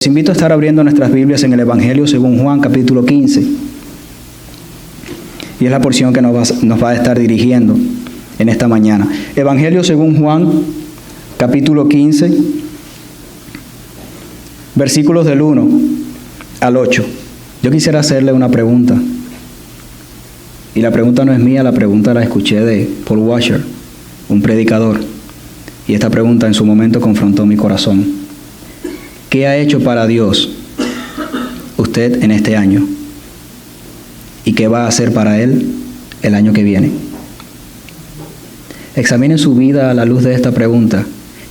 Les invito a estar abriendo nuestras Biblias en el Evangelio según Juan, capítulo 15. Y es la porción que nos va a estar dirigiendo en esta mañana. Evangelio según Juan, capítulo 15, versículos del 1 al 8. Yo quisiera hacerle una pregunta. Y la pregunta no es mía, la pregunta la escuché de Paul Washer, un predicador. Y esta pregunta en su momento confrontó mi corazón. ¿Qué ha hecho para Dios usted en este año? ¿Y qué va a hacer para Él el año que viene? Examine su vida a la luz de esta pregunta.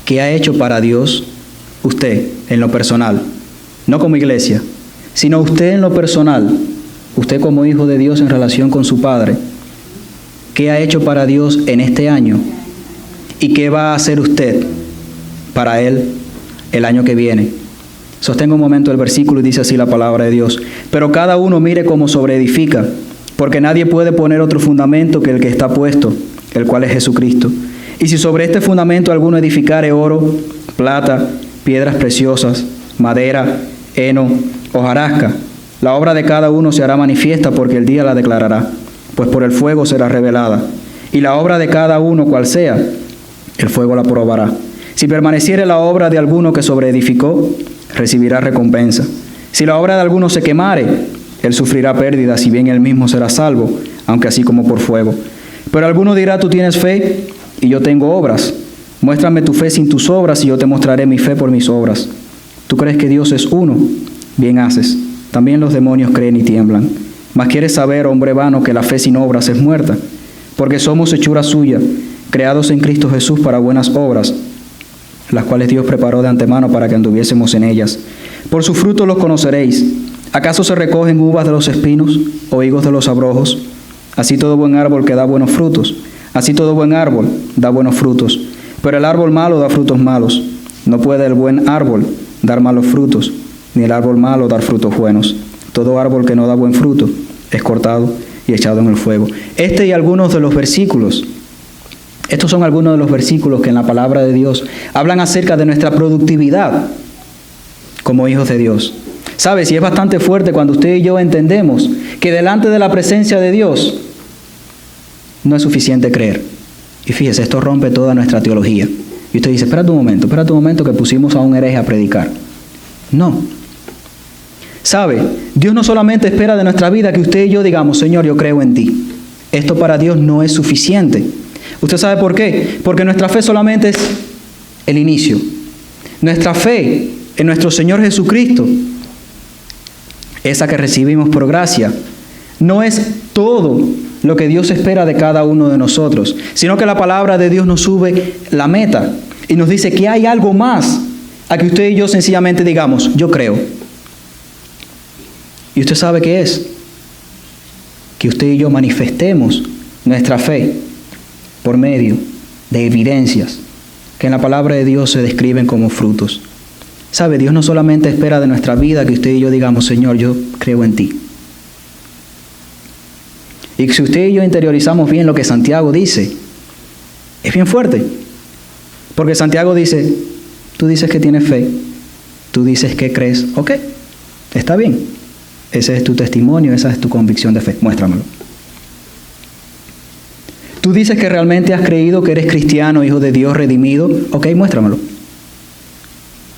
¿Qué ha hecho para Dios usted en lo personal? No como iglesia, sino usted en lo personal. Usted como hijo de Dios en relación con su Padre. ¿Qué ha hecho para Dios en este año? ¿Y qué va a hacer usted para Él el año que viene? Sostengo un momento el versículo y dice así la palabra de Dios. Pero cada uno mire cómo sobreedifica, porque nadie puede poner otro fundamento que el que está puesto, el cual es Jesucristo. Y si sobre este fundamento alguno edificare oro, plata, piedras preciosas, madera, heno, hojarasca, la obra de cada uno se hará manifiesta, porque el día la declarará, pues por el fuego será revelada. Y la obra de cada uno, cual sea, el fuego la probará. Si permaneciere la obra de alguno que sobreedificó, recibirá recompensa. Si la obra de alguno se quemare, él sufrirá pérdida, si bien él mismo será salvo, aunque así como por fuego. Pero alguno dirá, tú tienes fe y yo tengo obras. Muéstrame tu fe sin tus obras y yo te mostraré mi fe por mis obras. ¿Tú crees que Dios es uno? Bien haces. También los demonios creen y tiemblan. Mas quieres saber, hombre vano, que la fe sin obras es muerta, porque somos hechura suya, creados en Cristo Jesús para buenas obras, las cuales Dios preparó de antemano para que anduviésemos en ellas. Por sus frutos los conoceréis. ¿Acaso se recogen uvas de los espinos o higos de los abrojos? Así todo buen árbol que da buenos frutos, así todo buen árbol da buenos frutos. Pero el árbol malo da frutos malos. No puede el buen árbol dar malos frutos, ni el árbol malo dar frutos buenos. Todo árbol que no da buen fruto es cortado y echado en el fuego. Y algunos de los versículos. Estos son algunos de los versículos que en la palabra de Dios hablan acerca de nuestra productividad como hijos de Dios. ¿Sabes? Y es bastante fuerte cuando usted y yo entendemos que delante de la presencia de Dios no es suficiente creer. Y fíjese, esto rompe toda nuestra teología. Y usted dice, espérate un momento que pusimos a un hereje a predicar. No. ¿Sabe? Dios no solamente espera de nuestra vida que usted y yo digamos, Señor, yo creo en ti. Esto para Dios no es suficiente. ¿Usted sabe por qué? Porque nuestra fe solamente es el inicio. Nuestra fe en nuestro Señor Jesucristo, esa que recibimos por gracia, no es todo lo que Dios espera de cada uno de nosotros, sino que la palabra de Dios nos sube la meta y nos dice que hay algo más a que usted y yo sencillamente digamos, yo creo. ¿Y usted sabe qué es? Que usted y yo manifestemos nuestra fe por medio de evidencias que en la palabra de Dios se describen como frutos. ¿Sabe? Dios no solamente espera de nuestra vida que usted y yo digamos, Señor, yo creo en ti. Y si usted y yo interiorizamos bien lo que Santiago dice, es bien fuerte. Porque Santiago dice, tú dices que tienes fe, tú dices que crees, ok, está bien. Ese es tu testimonio, esa es tu convicción de fe, muéstramelo. Tú dices que realmente has creído que eres cristiano, hijo de Dios, redimido. Ok, muéstramelo.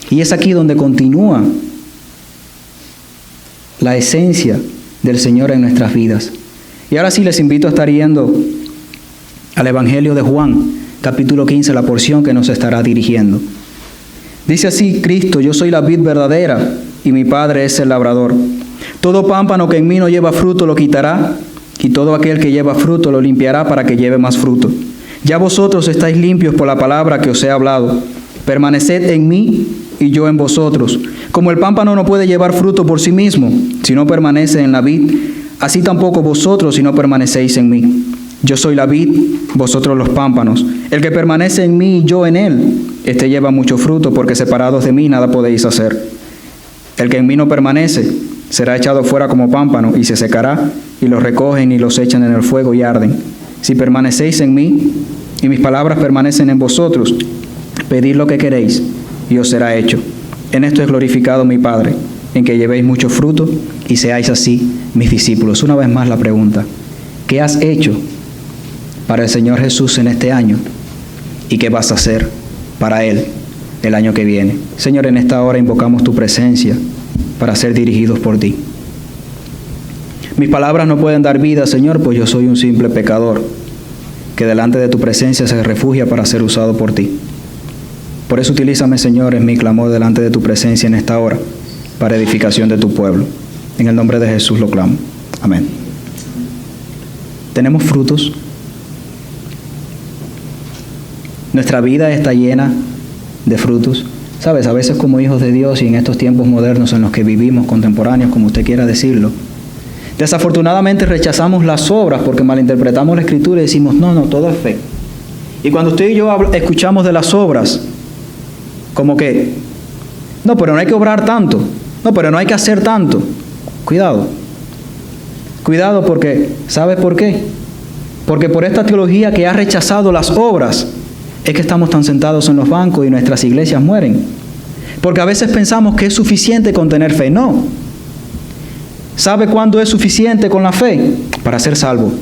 Y es aquí donde continúa la esencia del Señor en nuestras vidas. Y ahora sí les invito a estar yendo al Evangelio de Juan, capítulo 15, la porción que nos estará dirigiendo. Dice así Cristo, yo soy la vid verdadera y mi Padre es el labrador. Todo pámpano que en mí no lleva fruto lo quitará, y todo aquel que lleva fruto lo limpiará para que lleve más fruto. Ya vosotros estáis limpios por la palabra que os he hablado. Permaneced en mí y yo en vosotros. Como el pámpano no puede llevar fruto por sí mismo, si no permanece en la vid, así tampoco vosotros si no permanecéis en mí. Yo soy la vid, vosotros los pámpanos. El que permanece en mí y yo en él, éste lleva mucho fruto, porque separados de mí nada podéis hacer. El que en mí no permanece será echado fuera como pámpano y se secará, y los recogen y los echan en el fuego y arden. Si permanecéis en mí y mis palabras permanecen en vosotros, pedid lo que queréis y os será hecho. En esto es glorificado mi Padre, en que llevéis mucho fruto y seáis así mis discípulos. Una vez más la pregunta, ¿qué has hecho para el Señor Jesús en este año? ¿Y qué vas a hacer para Él el año que viene? Señor, en esta hora invocamos tu presencia para ser dirigidos por ti. Mis palabras no pueden dar vida, Señor, pues yo soy un simple pecador que delante de tu presencia se refugia para ser usado por ti. Por eso utilízame, Señor, en mi clamor delante de tu presencia en esta hora, para edificación de tu pueblo. En el nombre de Jesús lo clamo. Amén. ¿Tenemos frutos? Nuestra vida está llena de frutos. Sabes, a veces como hijos de Dios y en estos tiempos modernos en los que vivimos, contemporáneos, como usted quiera decirlo, desafortunadamente rechazamos las obras porque malinterpretamos la Escritura y decimos, no, todo es fe. Y cuando usted y yo escuchamos de las obras, como que, no, pero no hay que obrar tanto, no, pero no hay que hacer tanto. Cuidado porque, ¿sabe por qué? Porque por esta teología que ha rechazado las obras, es que estamos tan sentados en los bancos y nuestras iglesias mueren. Porque a veces pensamos que es suficiente con tener fe. No. ¿Sabe cuándo es suficiente con la fe? Para ser salvo.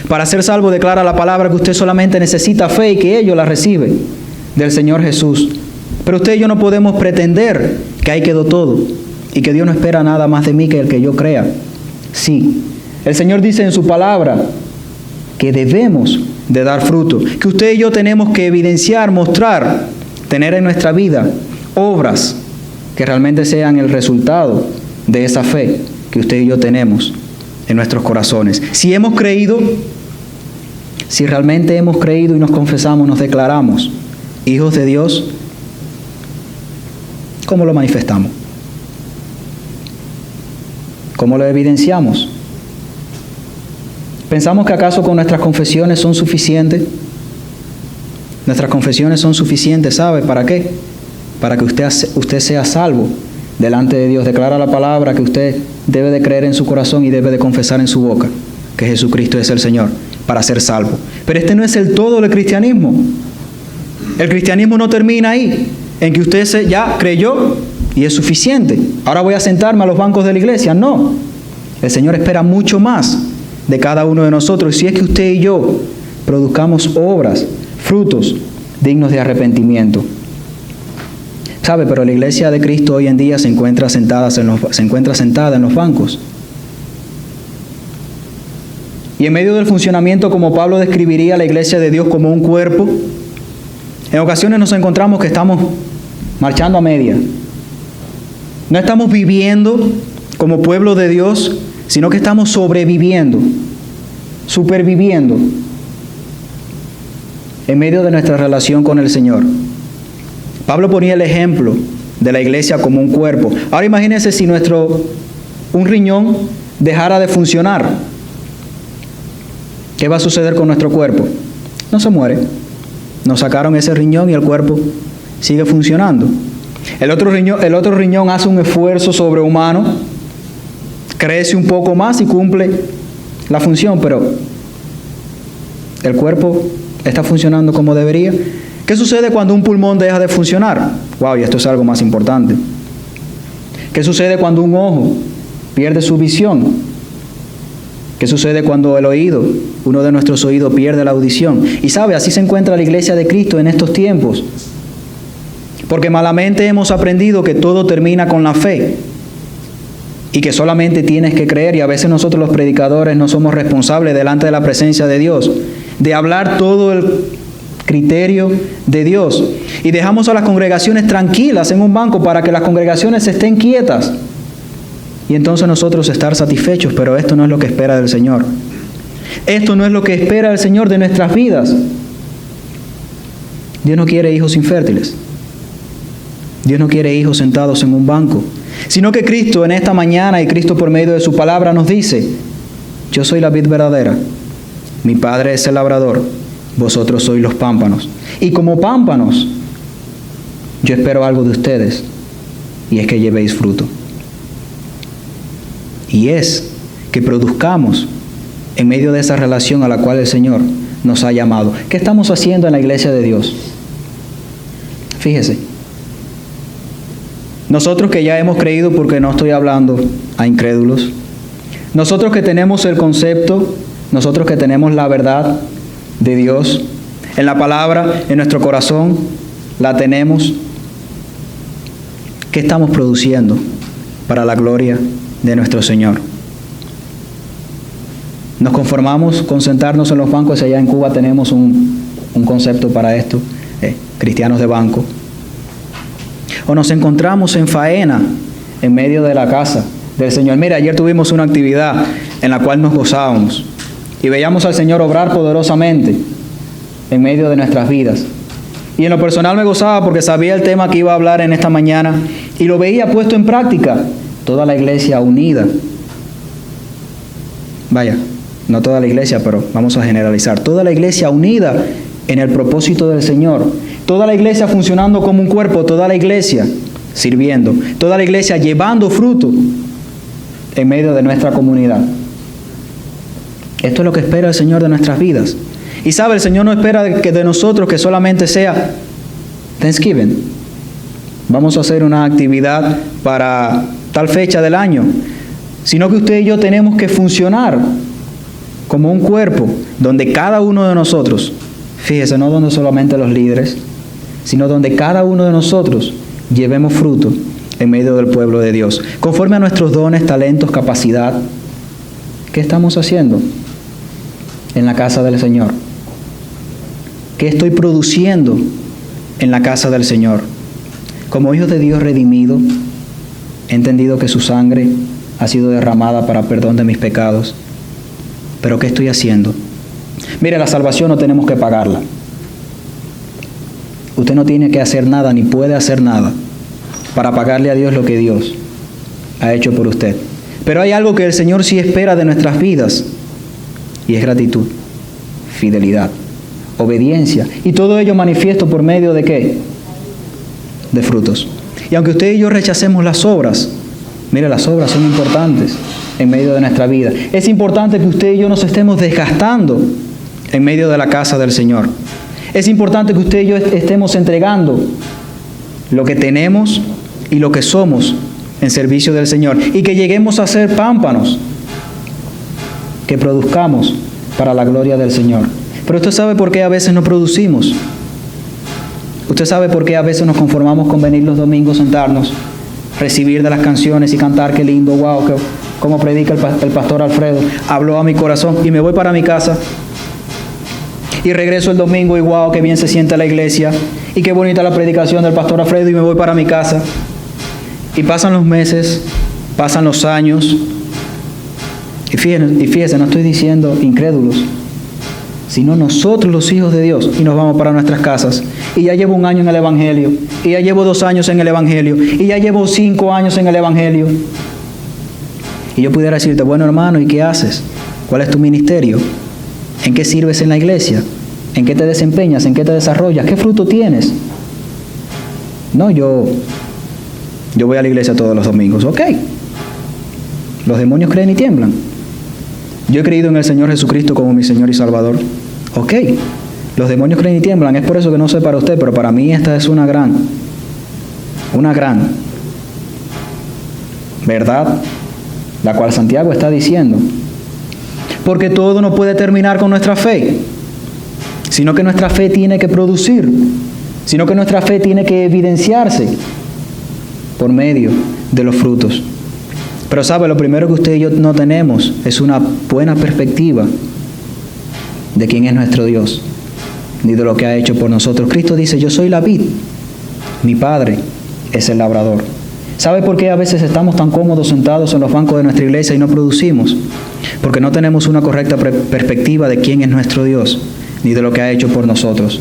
Para ser salvo declara la palabra que usted solamente necesita fe y que ello la recibe del Señor Jesús. Pero usted y yo no podemos pretender que ahí quedó todo y que Dios no espera nada más de mí que el que yo crea. Sí, el Señor dice en su palabra que debemos de dar fruto, que usted y yo tenemos que evidenciar, mostrar, tener en nuestra vida obras que realmente sean el resultado de esa fe que usted y yo tenemos en nuestros corazones. Si hemos creído, si realmente hemos creído y nos confesamos, nos declaramos hijos de Dios, ¿cómo lo manifestamos? ¿Cómo lo evidenciamos? ¿Pensamos que acaso con nuestras confesiones son suficientes? Nuestras confesiones son suficientes, ¿sabe? ¿Para qué? Para que usted sea salvo delante de Dios. Declara la palabra que usted debe de creer en su corazón y debe de confesar en su boca que Jesucristo es el Señor para ser salvo. Pero este no es el todo del cristianismo. El cristianismo no termina ahí, en que usted ya creyó y es suficiente. Ahora voy a sentarme a los bancos de la iglesia. No. El Señor espera mucho más de cada uno de nosotros. Si es que usted y yo produzcamos obras, frutos dignos de arrepentimiento. ¿Sabe? Pero la iglesia de Cristo hoy en día se encuentra sentada en los bancos. Y en medio del funcionamiento, como Pablo describiría la iglesia de Dios como un cuerpo, en ocasiones nos encontramos que estamos marchando a media. No estamos viviendo como pueblo de Dios, sino que estamos sobreviviendo, superviviendo en medio de nuestra relación con el Señor. Pablo ponía el ejemplo de la iglesia como un cuerpo. Ahora imagínense si un riñón dejara de funcionar. ¿Qué va a suceder con nuestro cuerpo? No se muere. Nos sacaron ese riñón y el cuerpo sigue funcionando. El otro riñón hace un esfuerzo sobrehumano, crece un poco más y cumple la función, pero el cuerpo está funcionando como debería. ¿Qué sucede cuando un pulmón deja de funcionar? Wow, y esto es algo más importante. ¿Qué sucede cuando un ojo pierde su visión? ¿Qué sucede cuando el oído, uno de nuestros oídos, pierde la audición? Y sabe, así se encuentra la iglesia de Cristo en estos tiempos. Porque malamente hemos aprendido que todo termina con la fe y que solamente tienes que creer, y a veces nosotros los predicadores no somos responsables delante de la presencia de Dios de hablar todo el criterio de Dios y dejamos a las congregaciones tranquilas en un banco para que las congregaciones estén quietas y entonces nosotros estar satisfechos, pero esto no es lo que espera del Señor. Esto no es lo que espera el Señor de nuestras vidas. Dios no quiere hijos infértiles. Dios no quiere hijos sentados en un banco, sino que Cristo en esta mañana y Cristo por medio de su palabra nos dice: yo soy la vid verdadera, mi Padre es el labrador, vosotros sois los pámpanos. Y como pámpanos, yo espero algo de ustedes, y es que llevéis fruto. Y es que produzcamos en medio de esa relación a la cual el Señor nos ha llamado. ¿Qué estamos haciendo en la iglesia de Dios? Fíjese. Nosotros que ya hemos creído, porque no estoy hablando a incrédulos. Nosotros que tenemos el concepto, nosotros que tenemos la verdad de Dios en la palabra, en nuestro corazón, la tenemos. ¿Qué estamos produciendo para la gloria de nuestro Señor? Nos conformamos con sentarnos en los bancos. Allá en Cuba tenemos un concepto para esto, cristianos de banco. O nos encontramos en faena en medio de la casa del Señor. Mira, ayer tuvimos una actividad en la cual nos gozábamos y veíamos al Señor obrar poderosamente en medio de nuestras vidas. Y en lo personal me gozaba porque sabía el tema que iba a hablar en esta mañana y lo veía puesto en práctica. Toda la iglesia unida. Vaya, no toda la iglesia, pero vamos a generalizar. Toda la iglesia unida en el propósito del Señor. Toda la iglesia funcionando como un cuerpo. Toda la iglesia sirviendo. Toda la iglesia llevando fruto en medio de nuestra comunidad. Esto es lo que espera el Señor de nuestras vidas. Y sabe, el Señor no espera de nosotros que solamente sea Thanksgiving. Vamos a hacer una actividad para tal fecha del año, sino que usted y yo tenemos que funcionar como un cuerpo donde cada uno de nosotros, fíjese, no donde solamente los líderes, sino donde cada uno de nosotros llevemos fruto en medio del pueblo de Dios, conforme a nuestros dones, talentos, capacidad. ¿Qué estamos haciendo en la casa del Señor? ¿Qué estoy produciendo en la casa del Señor? Como hijos de Dios redimido, he entendido que su sangre ha sido derramada para perdón de mis pecados. ¿Pero qué estoy haciendo? Mire, la salvación no tenemos que pagarla. Usted no tiene que hacer nada, ni puede hacer nada para pagarle a Dios lo que Dios ha hecho por usted. Pero hay algo que el Señor sí espera de nuestras vidas, y es gratitud, fidelidad, obediencia, y todo ello manifiesto por medio de ¿qué? De frutos. Y aunque usted y yo rechacemos las obras, mire, las obras son importantes en medio de nuestra vida. Es importante que usted y yo nos estemos desgastando en medio de la casa del Señor. Es importante que usted y yo estemos entregando lo que tenemos y lo que somos en servicio del Señor, y que lleguemos a ser pámpanos que produzcamos para la gloria del Señor. Pero usted sabe por qué a veces no producimos. Usted sabe por qué a veces nos conformamos con venir los domingos, sentarnos, recibir de las canciones y cantar, qué lindo, wow, como predica el pastor Alfredo, habló a mi corazón, y me voy para mi casa y regreso el domingo y wow, qué bien se siente la iglesia y qué bonita la predicación del pastor Alfredo, y me voy para mi casa. Y pasan los meses, pasan los años, y fíjese, no estoy diciendo incrédulos, sino nosotros los hijos de Dios, y nos vamos para nuestras casas. Y ya llevo 1 año en el Evangelio, y ya llevo 2 años en el Evangelio, y ya llevo 5 años en el Evangelio. Y yo pudiera decirte, bueno hermano, ¿y qué haces? ¿Cuál es tu ministerio? ¿En qué sirves en la iglesia? ¿En qué te desempeñas? ¿En qué te desarrollas? ¿Qué fruto tienes? No, yo voy a la iglesia todos los domingos. Ok. Los demonios creen y tiemblan. Yo he creído en el Señor Jesucristo como mi Señor y Salvador. Ok. Los demonios creen y tiemblan. Es por eso que no sé para usted, pero para mí esta es una gran verdad, la cual Santiago está diciendo. Porque todo no puede terminar con nuestra fe, sino que nuestra fe tiene que producir, sino que nuestra fe tiene que evidenciarse por medio de los frutos. Pero sabe, lo primero que usted y yo no tenemos es una buena perspectiva de quién es nuestro Dios, ni de lo que ha hecho por nosotros. Cristo dice, yo soy la vid, mi Padre es el labrador. ¿Sabe por qué a veces estamos tan cómodos sentados en los bancos de nuestra iglesia y no producimos? Porque no tenemos una correcta perspectiva de quién es nuestro Dios, ni de lo que ha hecho por nosotros.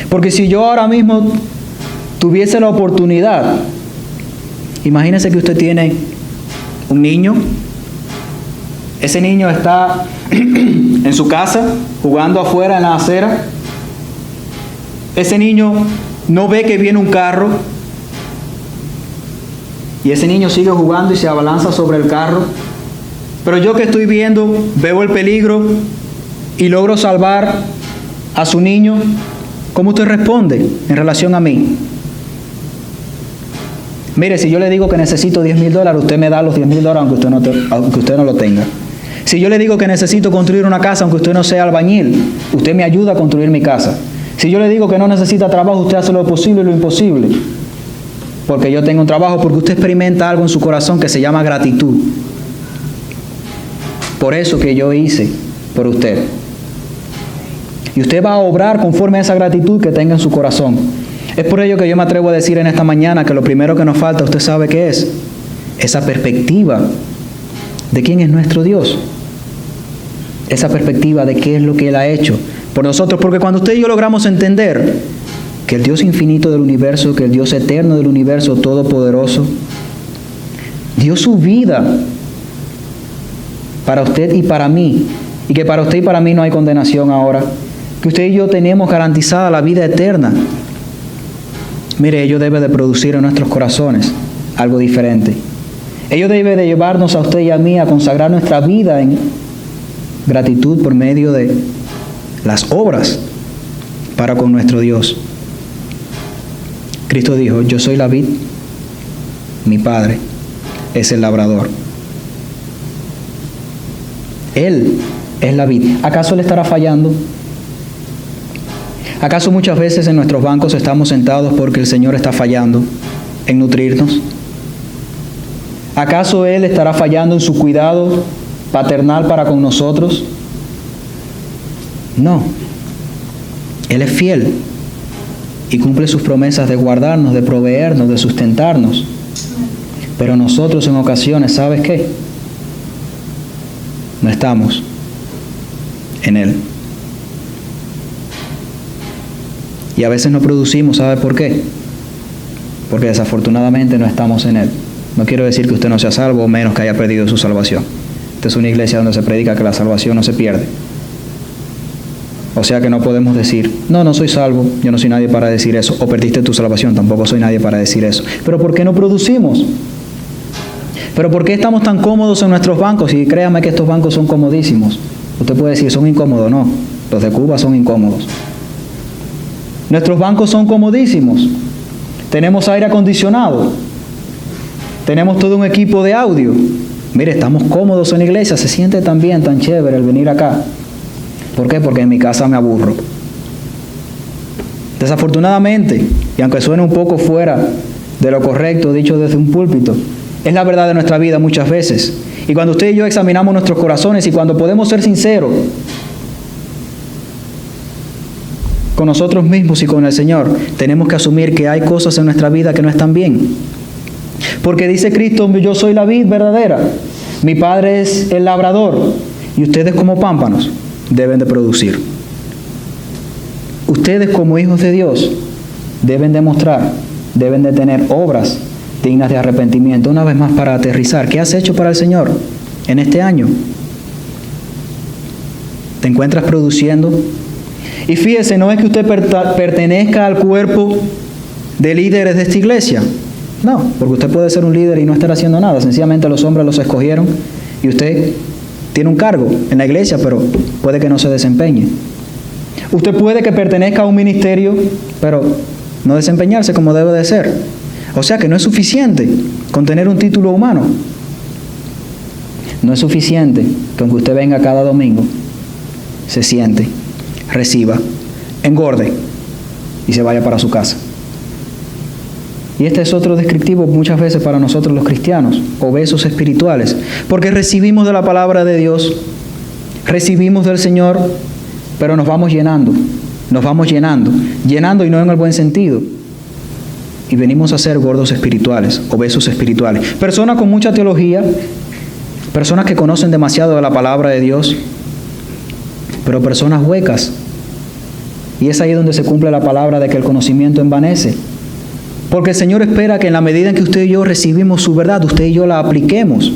Porque si yo ahora mismo tuviese la oportunidad, imagínese que usted tiene un niño, ese niño está en su casa, jugando afuera en la acera, ese niño no ve que viene un carro, y ese niño sigue jugando y se abalanza sobre el carro, pero yo que estoy viendo, veo el peligro y logro salvar a su niño. ¿Cómo usted responde en relación a mí? Mire, si yo le digo que necesito $10,000, usted me da los $10,000 aunque usted no lo tenga. Si yo le digo que necesito construir una casa aunque usted no sea albañil, usted me ayuda a construir mi casa. Si yo le digo que no necesita trabajo, usted hace lo posible y lo imposible. Porque yo tengo un trabajo, porque usted experimenta algo en su corazón que se llama gratitud. Por eso que yo hice por usted. Y usted va a obrar conforme a esa gratitud que tenga en su corazón. Es por ello que yo me atrevo a decir en esta mañana que lo primero que nos falta, usted sabe qué es, esa perspectiva de quién es nuestro Dios. Esa perspectiva de qué es lo que Él ha hecho por nosotros. Porque cuando usted y yo logramos entender que el Dios infinito del universo, que el Dios eterno del universo todopoderoso, dio su vida para usted y para mí, y que para usted y para mí no hay condenación ahora, que usted y yo tenemos garantizada la vida eterna. Mire, ello debe de producir en nuestros corazones algo diferente. Ello debe de llevarnos a usted y a mí a consagrar nuestra vida en gratitud por medio de las obras para con nuestro Dios. Cristo dijo, yo soy la vid, mi Padre es el labrador. Él es la vid. ¿Acaso Él estará fallando? ¿Acaso muchas veces en nuestros bancos estamos sentados porque el Señor está fallando en nutrirnos? ¿Acaso Él estará fallando en su cuidado paternal para con nosotros? No. Él es fiel y cumple sus promesas de guardarnos, de proveernos, de sustentarnos. Pero nosotros en ocasiones, ¿sabes qué? No estamos en Él. Y a veces no producimos, ¿sabe por qué? Porque desafortunadamente no estamos en Él. No quiero decir que usted no sea salvo, o menos que haya perdido su salvación. Esta es una iglesia donde se predica que la salvación no se pierde. O sea que no podemos decir, no soy salvo, yo no soy nadie para decir eso. O perdiste tu salvación, tampoco soy nadie para decir eso. Pero ¿por qué no producimos? ¿Pero por qué estamos tan cómodos en nuestros bancos? Y créame que estos bancos son comodísimos. Usted puede decir, son incómodos. No, los de Cuba son incómodos. Nuestros bancos son comodísimos. Tenemos aire acondicionado. Tenemos todo un equipo de audio. Mire, estamos cómodos en la iglesia. Se siente tan bien, tan chévere el venir acá. ¿Por qué? Porque en mi casa me aburro. Desafortunadamente, y aunque suene un poco fuera de lo correcto dicho desde un púlpito, es la verdad de nuestra vida muchas veces. Y cuando usted y yo examinamos nuestros corazones y cuando podemos ser sinceros con nosotros mismos y con el Señor, tenemos que asumir que hay cosas en nuestra vida que no están bien. Porque dice Cristo, yo soy la vid verdadera, mi Padre es el labrador, y ustedes como pámpanos deben de producir. Ustedes como hijos de Dios deben demostrar, deben de tener obras dignas de arrepentimiento. Una vez más para aterrizar, ¿qué has hecho para el Señor en este año? ¿Te encuentras produciendo? Y fíjese, no es que usted pertenezca al cuerpo de líderes de esta iglesia. No, porque usted puede ser un líder y no estar haciendo nada. Sencillamente los hombres los escogieron y usted tiene un cargo en la iglesia, pero puede que no se desempeñe. Usted puede que pertenezca a un ministerio, pero no desempeñarse como debe de ser. O sea que no es suficiente con tener un título humano. No es suficiente con que usted venga cada domingo, se siente, reciba, engorde y se vaya para su casa. Y este es otro descriptivo muchas veces para nosotros los cristianos, obesos espirituales, porque recibimos de la palabra de Dios, recibimos del Señor, pero nos vamos llenando y no en el buen sentido. Y venimos a ser gordos espirituales, obesos espirituales. Personas con mucha teología, personas que conocen demasiado de la palabra de Dios, pero personas huecas. Y es ahí donde se cumple la palabra de que el conocimiento envanece. Porque el Señor espera que en la medida en que usted y yo recibimos su verdad, usted y yo la apliquemos.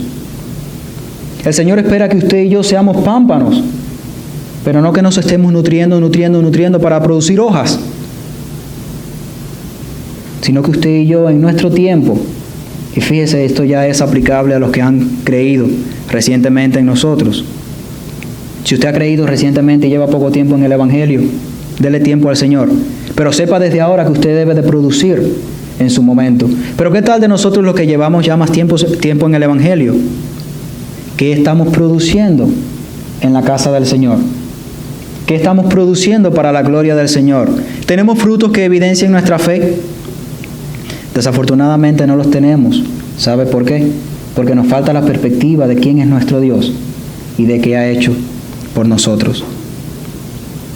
El Señor espera que usted y yo seamos pámpanos, pero no que nos estemos nutriendo para producir hojas, sino que usted y yo en nuestro tiempo, y fíjese, esto ya es aplicable a los que han creído recientemente en nosotros. Si usted ha creído recientemente y lleva poco tiempo en el Evangelio, dele tiempo al Señor. Pero sepa desde ahora que usted debe de producir. en su momento. Pero ¿qué tal de nosotros los que llevamos ya más tiempo en el Evangelio? ¿Qué estamos produciendo en la casa del Señor? ¿Qué estamos produciendo para la gloria del Señor? ¿Tenemos frutos que evidencien nuestra fe? Desafortunadamente no los tenemos. ¿Sabe por qué? Porque nos falta la perspectiva de quién es nuestro Dios y de qué ha hecho por nosotros.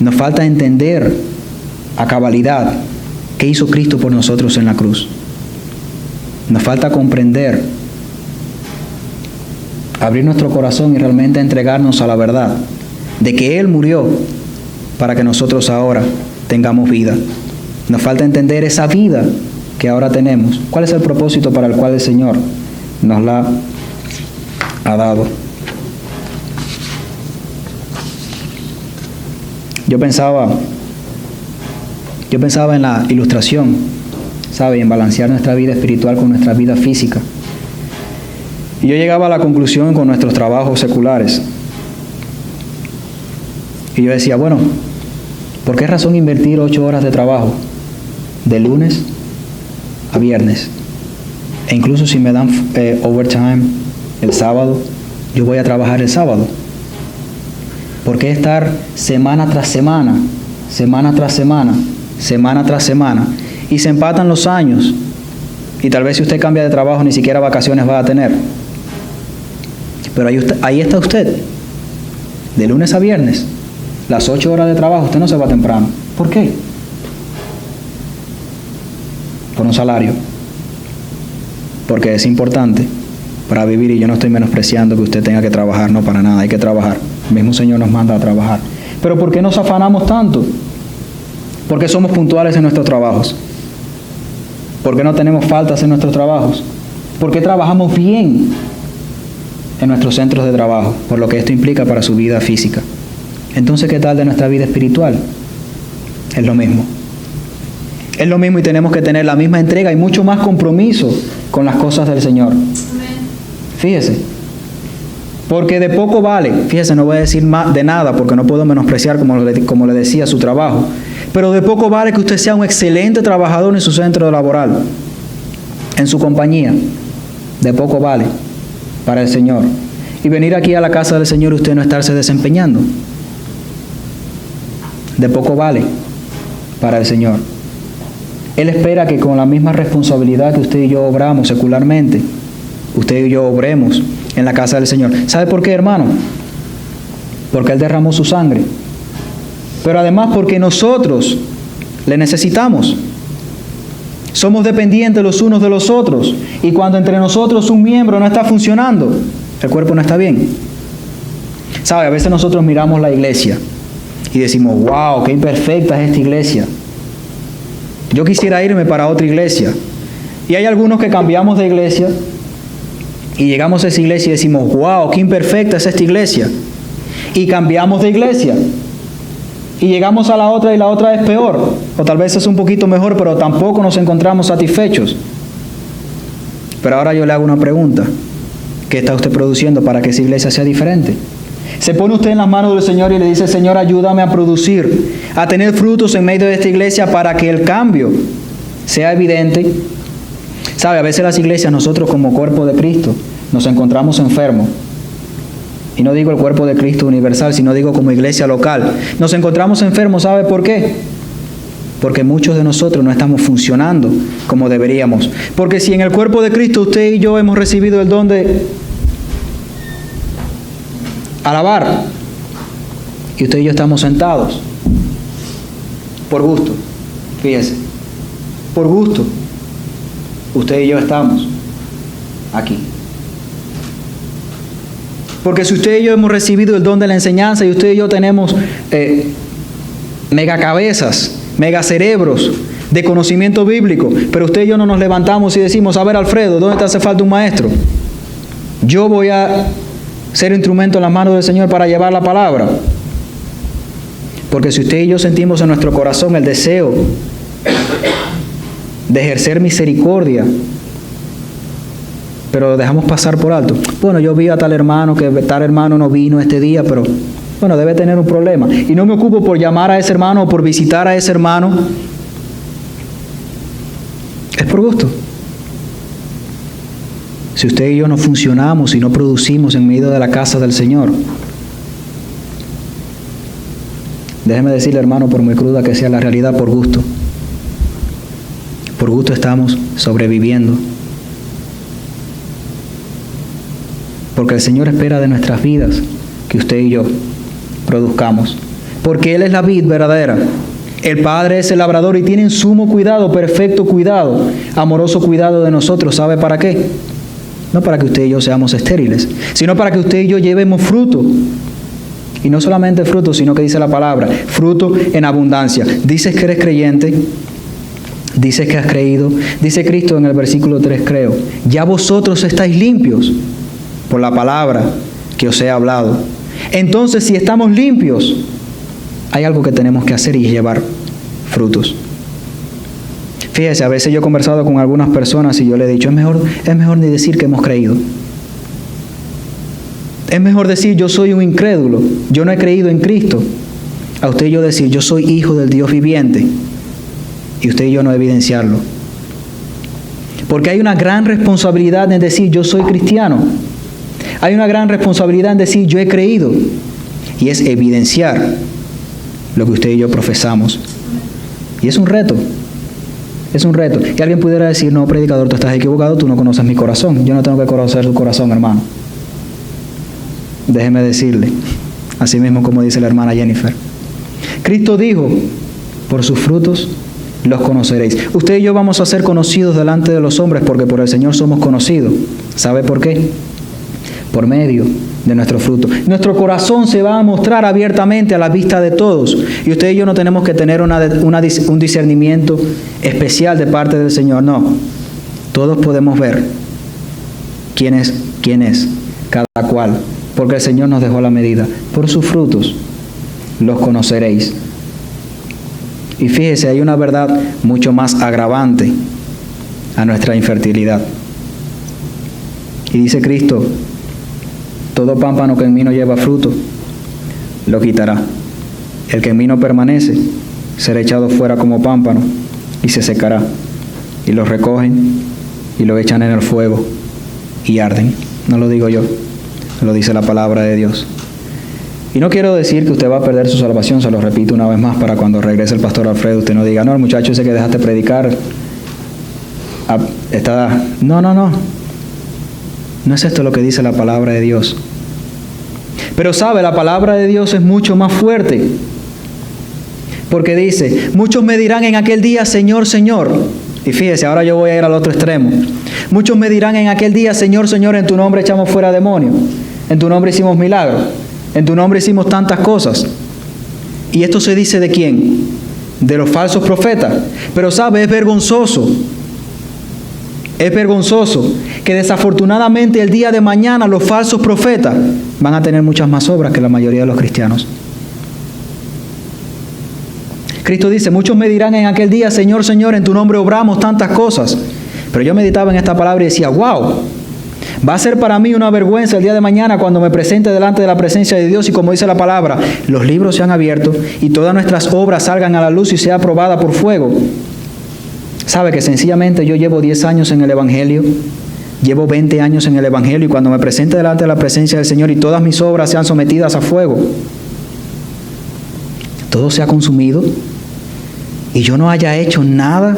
Nos falta entender a cabalidad qué hizo Cristo por nosotros en la cruz. Nos falta comprender, abrir nuestro corazón y realmente entregarnos a la verdad de que Él murió para que nosotros ahora tengamos vida. Nos falta entender esa vida que ahora tenemos. ¿Cuál es el propósito para el cual el Señor nos la ha dado? Yo pensaba en la ilustración, ¿sabe? En balancear nuestra vida espiritual con nuestra vida física. Y yo llegaba a la conclusión con nuestros trabajos seculares. Y yo decía, bueno, ¿por qué razón invertir 8 horas de trabajo de lunes a viernes? E incluso si me dan overtime el sábado, yo voy a trabajar el sábado. ¿Por qué estar semana tras semana, semana tras semana, semana tras semana? Y se empatan los años. Y tal vez si usted cambia de trabajo, ni siquiera vacaciones va a tener. Pero ahí está usted, de lunes a viernes, las 8 horas de trabajo, usted no se va temprano. ¿Por qué? Por un salario. Porque es importante para vivir, y yo no estoy menospreciando que usted tenga que trabajar, no, para nada, hay que trabajar. El mismo Señor nos manda a trabajar. Pero ¿por qué nos afanamos tanto? ¿Por qué somos puntuales en nuestros trabajos? ¿Por qué no tenemos faltas en nuestros trabajos? ¿Por qué trabajamos bien en nuestros centros de trabajo? Por lo que esto implica para su vida física. Entonces, ¿qué tal de nuestra vida espiritual? Es lo mismo. Es lo mismo y tenemos que tener la misma entrega y mucho más compromiso con las cosas del Señor. Fíjese. Porque de poco vale, fíjese, no voy a decir más de nada porque no puedo menospreciar, como le decía, su trabajo. Pero de poco vale que usted sea un excelente trabajador en su centro laboral, en su compañía. De poco vale para el Señor. Y venir aquí a la casa del Señor y usted no estarse desempeñando. De poco vale para el Señor. Él espera que con la misma responsabilidad que usted y yo obramos secularmente, usted y yo obremos en la casa del Señor. ¿Sabe por qué, hermano? Porque Él derramó su sangre. Pero además porque nosotros le necesitamos. Somos dependientes los unos de los otros. Y cuando entre nosotros un miembro no está funcionando, el cuerpo no está bien. ¿Sabe? A veces nosotros miramos la iglesia y decimos, wow, qué imperfecta es esta iglesia. Yo quisiera irme para otra iglesia. Y hay algunos que cambiamos de iglesia y llegamos a esa iglesia y decimos, wow, qué imperfecta es esta iglesia. Y cambiamos de iglesia. Y llegamos a la otra y la otra es peor. O tal vez es un poquito mejor, pero tampoco nos encontramos satisfechos. Pero ahora yo le hago una pregunta. ¿Qué está usted produciendo para que esa iglesia sea diferente? Se pone usted en las manos del Señor y le dice, Señor, ayúdame a producir, a tener frutos en medio de esta iglesia para que el cambio sea evidente. ¿Sabe? A veces las iglesias, nosotros como cuerpo de Cristo, nos encontramos enfermos. Y no digo el cuerpo de Cristo universal, sino digo como iglesia local. Nos encontramos enfermos, ¿sabe por qué? Porque muchos de nosotros no estamos funcionando como deberíamos. Porque si en el cuerpo de Cristo usted y yo hemos recibido el don de alabar, y usted y yo estamos sentados por gusto, fíjese, por gusto, usted y yo estamos aquí. Porque si usted y yo hemos recibido el don de la enseñanza y usted y yo tenemos mega cabezas, mega cerebros de conocimiento bíblico, pero usted y yo no nos levantamos y decimos, a ver, Alfredo, ¿dónde te hace falta un maestro? Yo voy a ser instrumento en las manos del Señor para llevar la palabra. Porque si usted y yo sentimos en nuestro corazón el deseo de ejercer misericordia, pero lo dejamos pasar por alto. Bueno, yo vi a tal hermano, que tal hermano no vino este día, pero bueno, debe tener un problema. Y no me ocupo por llamar a ese hermano o por visitar a ese hermano. Es por gusto. Si usted y yo no funcionamos y no producimos en medio de la casa del Señor, déjeme decirle, hermano, por muy cruda que sea la realidad, por gusto. Por gusto estamos sobreviviendo. Porque el Señor espera de nuestras vidas que usted y yo produzcamos. Porque Él es la vid verdadera. El Padre es el labrador y tiene sumo cuidado, perfecto cuidado, amoroso cuidado de nosotros. ¿Sabe para qué? No para que usted y yo seamos estériles, sino para que usted y yo llevemos fruto. Y no solamente fruto, sino que dice la palabra, fruto en abundancia. Dices que eres creyente, dices que has creído, dice Cristo en el versículo 3, creo. Ya vosotros estáis limpios por la palabra que os he hablado. Entonces, si estamos limpios, hay algo que tenemos que hacer y es llevar frutos. Fíjese, a veces yo he conversado con algunas personas y yo le he dicho, es mejor ni decir que hemos creído. Es mejor decir, yo soy un incrédulo, yo no he creído en Cristo, a usted y yo decir, yo soy hijo del Dios viviente, y usted y yo no evidenciarlo. Porque hay una gran responsabilidad en decir, yo soy cristiano. Hay una gran responsabilidad en decir, yo he creído, y es evidenciar lo que usted y yo profesamos. Y es un reto. Es un reto. Y alguien pudiera decir, no, predicador, tú estás equivocado, tú no conoces mi corazón. Yo no tengo que conocer su corazón, hermano. Déjeme decirle, así mismo como dice la hermana Jennifer. Cristo dijo, por sus frutos los conoceréis. Usted y yo vamos a ser conocidos delante de los hombres porque por el Señor somos conocidos. ¿Sabe por qué? Por medio de nuestro fruto. Nuestro corazón se va a mostrar abiertamente a la vista de todos. Y usted y yo no tenemos que tener un discernimiento especial de parte del Señor. No. Todos podemos ver quién es cada cual. Porque el Señor nos dejó la medida. Por sus frutos los conoceréis. Y fíjese, hay una verdad mucho más agravante a nuestra infertilidad. Y dice Cristo, todo pámpano que en mí no lleva fruto, lo quitará. El que en mí no permanece, será echado fuera como pámpano y se secará. Y lo recogen y lo echan en el fuego y arden. No lo digo yo, lo dice la palabra de Dios. Y no quiero decir que usted va a perder su salvación, se lo repito una vez más para cuando regrese el pastor Alfredo, usted no diga, no, el muchacho ese que dejaste predicar, No es esto lo que dice la palabra de Dios. Pero sabe, la palabra de Dios es mucho más fuerte. Porque dice, muchos me dirán en aquel día, Señor, Señor. Y fíjese, ahora yo voy a ir al otro extremo. Muchos me dirán en aquel día, Señor, Señor, en tu nombre echamos fuera demonios. En tu nombre hicimos milagros. En tu nombre hicimos tantas cosas. ¿Y esto se dice de quién? De los falsos profetas. Pero sabe, es vergonzoso. Es vergonzoso que desafortunadamente el día de mañana los falsos profetas van a tener muchas más obras que la mayoría de los cristianos. Cristo dice, muchos me dirán en aquel día, Señor, Señor, en tu nombre obramos tantas cosas. Pero yo meditaba en esta palabra y decía, wow, va a ser para mí una vergüenza el día de mañana cuando me presente delante de la presencia de Dios y como dice la palabra, los libros se han abierto y todas nuestras obras salgan a la luz y sea aprobada por fuego. Sabe que sencillamente yo llevo 10 años en el Evangelio, llevo 20 años en el Evangelio y cuando me presente delante de la presencia del Señor y todas mis obras sean sometidas a fuego, todo se ha consumido y yo no haya hecho nada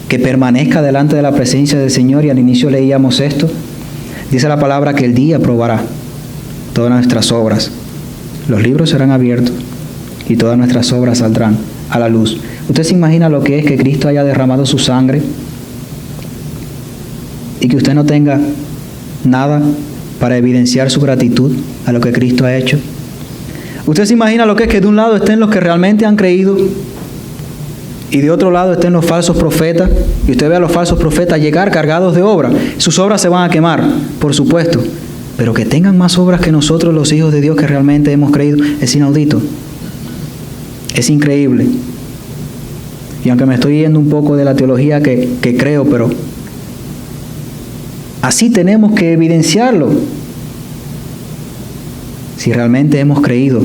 que permanezca delante de la presencia del Señor. Y al inicio leíamos esto, dice la palabra que el día probará todas nuestras obras, los libros serán abiertos y todas nuestras obras saldrán a la luz. ¿Usted se imagina lo que es que Cristo haya derramado su sangre y que usted no tenga nada para evidenciar su gratitud a lo que Cristo ha hecho? ¿Usted se imagina lo que es que de un lado estén los que realmente han creído y de otro lado estén los falsos profetas? Y usted ve a los falsos profetas llegar cargados de obras. Sus obras se van a quemar, por supuesto, pero que tengan más obras que nosotros los hijos de Dios que realmente hemos creído, es inaudito. Es increíble. Y aunque me estoy yendo un poco de la teología que creo, pero así tenemos que evidenciarlo. Si realmente hemos creído,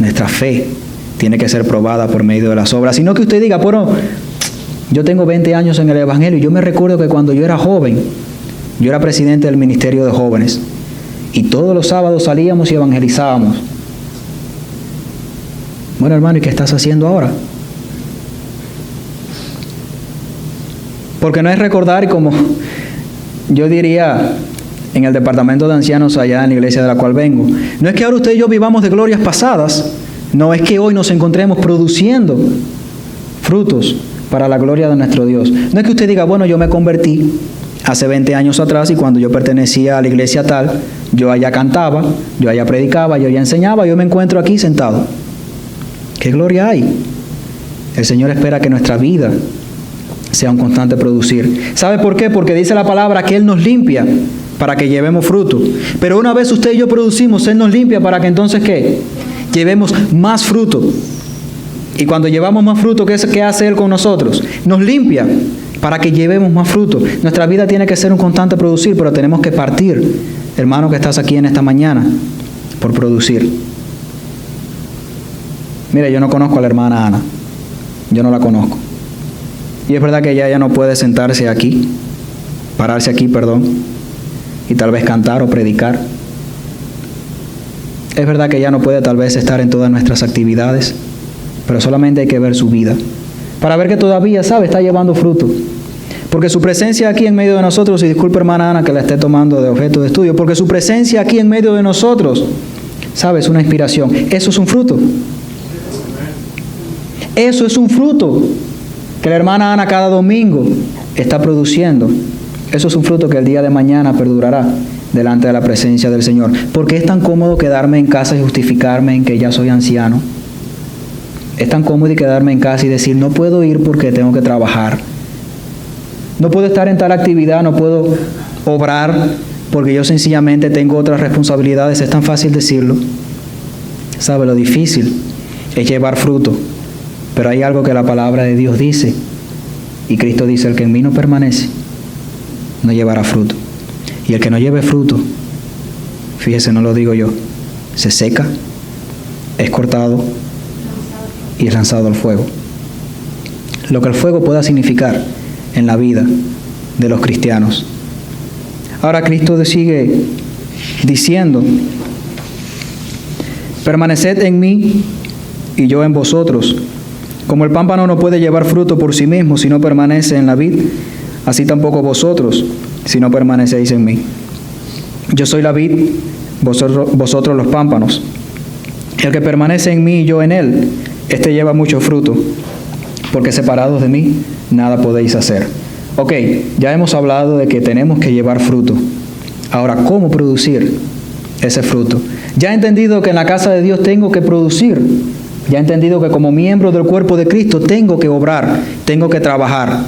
nuestra fe tiene que ser probada por medio de las obras. Sino que usted diga, bueno, Yo tengo 20 años en el Evangelio y yo me recuerdo que cuando yo era joven, yo era presidente del Ministerio de Jóvenes y todos los sábados salíamos y evangelizábamos. Bueno, hermano, ¿y qué estás haciendo ahora? Porque no es recordar, y como yo diría en el departamento de ancianos allá en la iglesia de la cual vengo, no es que ahora usted y yo vivamos de glorias pasadas, no es que hoy nos encontremos produciendo frutos para la gloria de nuestro Dios. No es que usted diga, bueno, yo me convertí hace 20 años atrás y cuando yo pertenecía a la iglesia tal, yo allá cantaba, yo allá predicaba, yo allá enseñaba, yo me encuentro aquí sentado. ¿Qué gloria hay? El Señor espera que nuestra vida sea un constante producir. ¿Sabe por qué? Porque dice la palabra que Él nos limpia para que llevemos fruto. Pero una vez usted y yo producimos, Él nos limpia para que entonces, ¿qué? Llevemos más fruto. Y cuando llevamos más fruto, ¿qué hace Él con nosotros? Nos limpia para que llevemos más fruto. Nuestra vida tiene que ser un constante producir, pero tenemos que partir, hermano que estás aquí en esta mañana, por producir. Mire, yo no conozco a la hermana Ana. Yo no la conozco. Y es verdad que ella ya no puede sentarse aquí, pararse aquí, perdón, y tal vez cantar o predicar. Es verdad que ella no puede tal vez estar en todas nuestras actividades, pero solamente hay que ver su vida para ver que todavía, ¿sabe?, está llevando fruto. Porque su presencia aquí en medio de nosotros, y disculpe hermana Ana que la esté tomando de objeto de estudio, porque su presencia aquí en medio de nosotros, ¿sabe?, es una inspiración. Eso es un fruto. Eso es un fruto que la hermana Ana cada domingo está produciendo. Eso es un fruto que el día de mañana perdurará delante de la presencia del Señor. ¿Por qué es tan cómodo quedarme en casa y justificarme en que ya soy anciano? Es tan cómodo quedarme en casa y decir, no puedo ir porque tengo que trabajar. No puedo estar en tal actividad, no puedo obrar porque yo sencillamente tengo otras responsabilidades. Es tan fácil decirlo. ¿Sabe? Lo difícil es llevar fruto. Pero hay algo que la palabra de Dios dice, y Cristo dice, el que en mí no permanece, no llevará fruto. Y el que no lleve fruto, fíjese, no lo digo yo, se seca, es cortado y es lanzado al fuego. Lo que el fuego pueda significar en la vida de los cristianos. Ahora Cristo sigue diciendo, permaneced en mí y yo en vosotros. Como el pámpano no puede llevar fruto por sí mismo si no permanece en la vid, así tampoco vosotros si no permanecéis en mí. Yo soy la vid, vosotros los pámpanos. El que permanece en mí y yo en él, éste lleva mucho fruto, porque separados de mí nada podéis hacer. Ok, ya hemos hablado de que tenemos que llevar fruto. Ahora, ¿cómo producir ese fruto? Ya he entendido que en la casa de Dios tengo que producir. Ya he entendido que como miembro del cuerpo de Cristo tengo que obrar, tengo que trabajar.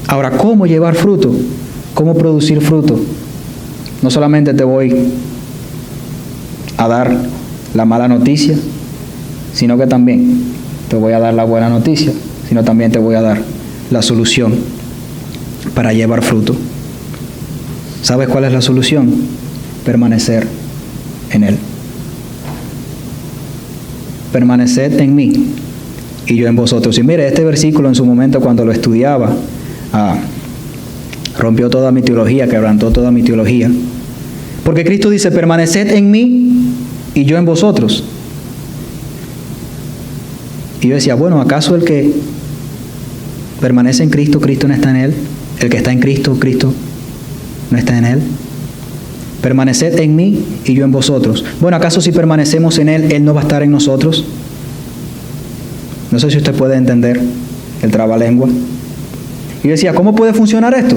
Ahora, ¿cómo llevar fruto? ¿Cómo producir fruto? No solamente te voy a dar la mala noticia, sino que también te voy a dar la buena noticia, sino también te voy a dar la solución para llevar fruto. ¿Sabes cuál es la solución? Permanecer en Él. Permaneced en mí y yo en vosotros. Y mire, este versículo en su momento cuando lo estudiaba, rompió toda mi teología, quebrantó toda mi teología. Porque Cristo dice, permaneced en mí y yo en vosotros. Y yo decía, bueno, ¿acaso el que permanece en Cristo, Cristo no está en él? El que está en Cristo, Cristo no está en él. Permaneced en mí y yo en vosotros. Bueno, ¿acaso si permanecemos en Él, Él no va a estar en nosotros? No sé si usted puede entender el trabalengua. Y yo decía, ¿cómo puede funcionar esto?